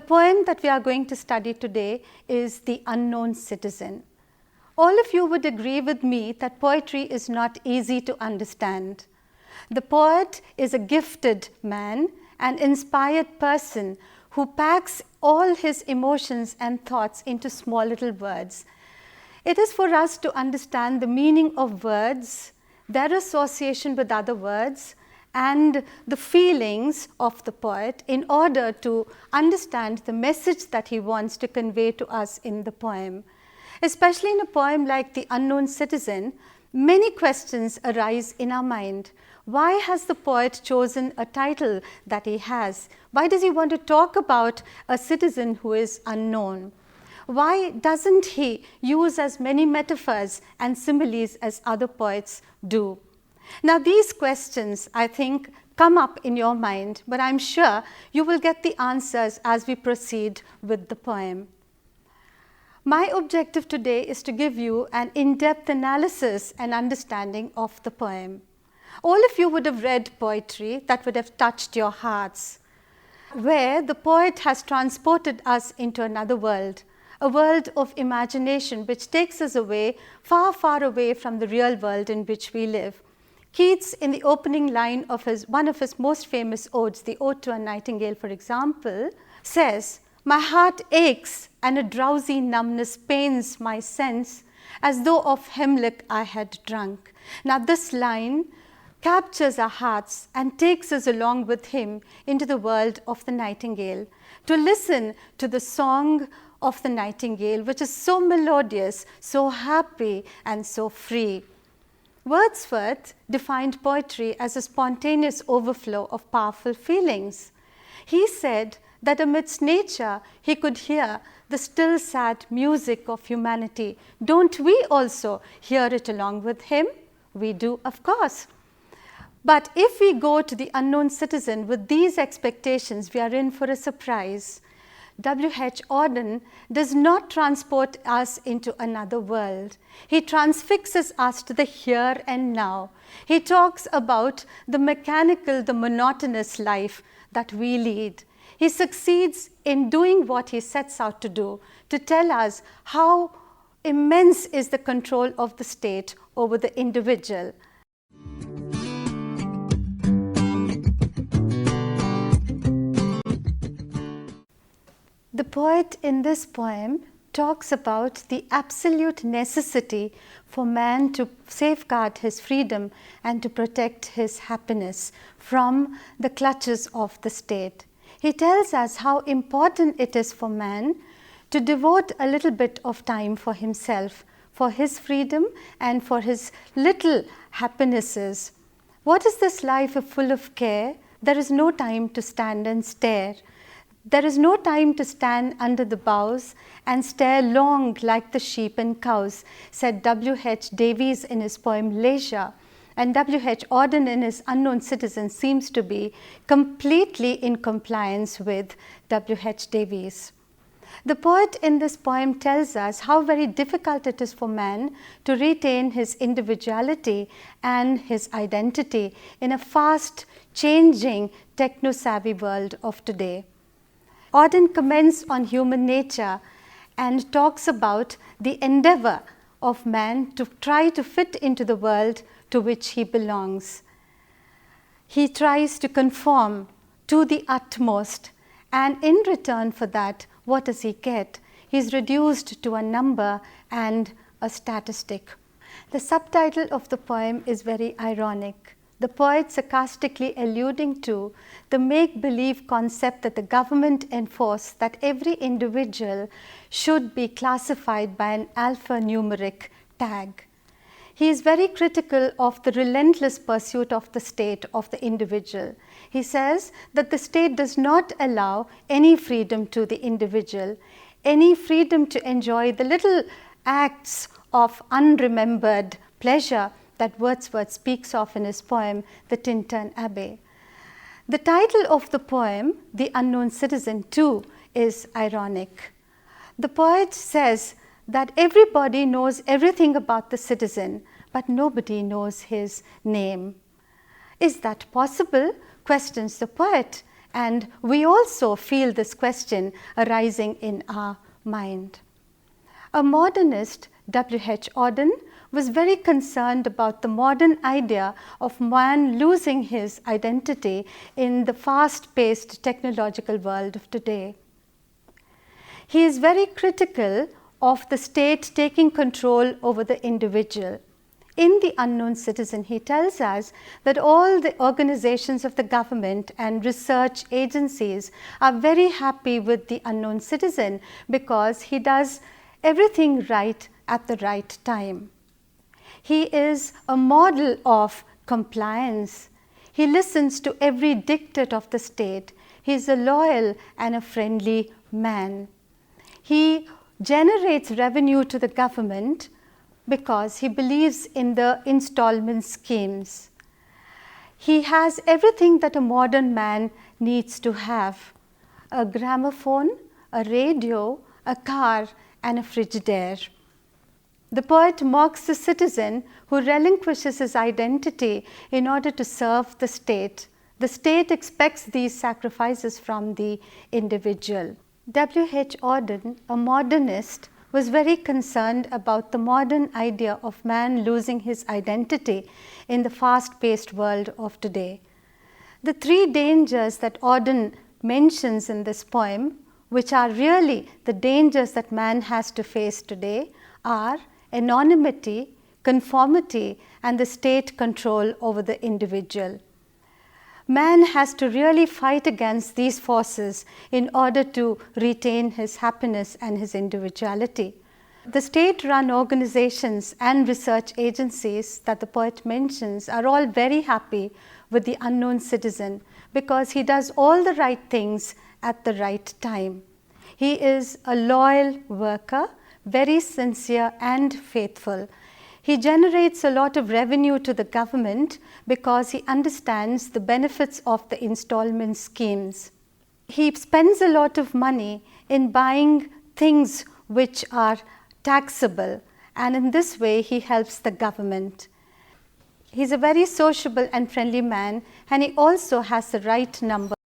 poem that we are going to study today is The Unknown Citizen. All of you would agree with me that poetry is not easy to understand. The poet is a gifted man, an inspired person who packs all his emotions and thoughts into small little words. It is for us to understand the meaning of words, their association with other words, and the feelings of the poet in order to understand the message that he wants to convey to us in the poem. Especially in a poem like The Unknown Citizen, many questions arise in our mind. Why has the poet chosen a title that he has? Why does he want to talk about a citizen who is unknown? Why doesn't he use as many metaphors and similes as other poets do? Now, these questions, I think, come up in your mind, but I'm sure you will get the answers as we proceed with the poem. My objective today is to give you an in-depth analysis and understanding of the poem. All of you would have read poetry that would have touched your hearts, where the poet has transported us into another world, a world of imagination which takes us away, far, far away from the real world in which we live. Keats, in the opening line of one of his most famous odes, the Ode to a Nightingale, for example, says, "My heart aches and a drowsy numbness pains my sense, as though of hemlock I had drunk." Now this line captures our hearts and takes us along with him into the world of the nightingale, to listen to the song of the nightingale, which is so melodious, so happy, and so free. Wordsworth defined poetry as a spontaneous overflow of powerful feelings. He said that amidst nature he could hear the still sad music of humanity. Don't we also hear it along with him? We do, of course. But if we go to The Unknown Citizen with these expectations, we are in for a surprise. W.H. Auden does not transport us into another world. He transfixes us to the here and now. He talks about the mechanical, the monotonous life that we lead. He succeeds in doing what he sets out to do, to tell us how immense is the control of the state over the individual. The poet in this poem talks about the absolute necessity for man to safeguard his freedom and to protect his happiness from the clutches of the state. He tells us how important it is for man to devote a little bit of time for himself, for his freedom and for his little happinesses. What is this life full of care? There is no time to stand and stare. There is no time to stand under the boughs and stare long like the sheep and cows, said W.H. Davies in his poem Leisure. And W.H. Auden in his Unknown Citizen seems to be completely in compliance with W.H. Davies. The poet in this poem tells us how very difficult it is for man to retain his individuality and his identity in a fast changing techno-savvy world of today. Auden comments on human nature and talks about the endeavor of man to try to fit into the world to which he belongs. He tries to conform to the utmost, and in return for that, what does he get? He is reduced to a number and a statistic. The subtitle of the poem is very ironic. The poet sarcastically alluding to the make-believe concept that the government enforced that every individual should be classified by an alphanumeric tag. He is very critical of the relentless pursuit of the state of the individual. He says that the state does not allow any freedom to the individual, any freedom to enjoy the little acts of unremembered pleasure that Wordsworth speaks of in his poem, The Tintern Abbey. The title of the poem, The Unknown Citizen, too, is ironic. The poet says that everybody knows everything about the citizen, but nobody knows his name. Is that possible? Questions the poet. And we also feel this question arising in our mind. A modernist, W.H. Auden, was very concerned about the modern idea of man losing his identity in the fast-paced technological world of today. He is very critical of the state taking control over the individual. In The Unknown Citizen, he tells us that all the organizations of the government and research agencies are very happy with the unknown citizen because he does everything right at the right time. He is a model of compliance. He listens to every dictate of the state. He is a loyal and a friendly man. He generates revenue to the government because he believes in the installment schemes. He has everything that a modern man needs to have: a gramophone, a radio, a car, and a Frigidaire. The poet mocks the citizen who relinquishes his identity in order to serve the state. The state expects these sacrifices from the individual. W.H. Auden, a modernist, was very concerned about the modern idea of man losing his identity in the fast-paced world of today. The three dangers that Auden mentions in this poem, which are really the dangers that man has to face today, are anonymity, conformity, and the state control over the individual. Man has to really fight against these forces in order to retain his happiness and his individuality. The state-run organizations and research agencies that the poet mentions are all very happy with the unknown citizen because he does all the right things at the right time. He is a loyal worker, very sincere and faithful. He generates a lot of revenue to the government because he understands the benefits of the installment schemes. He spends a lot of money in buying things which are taxable, and in this way he helps the government. He's a very sociable and friendly man, and he also has the right number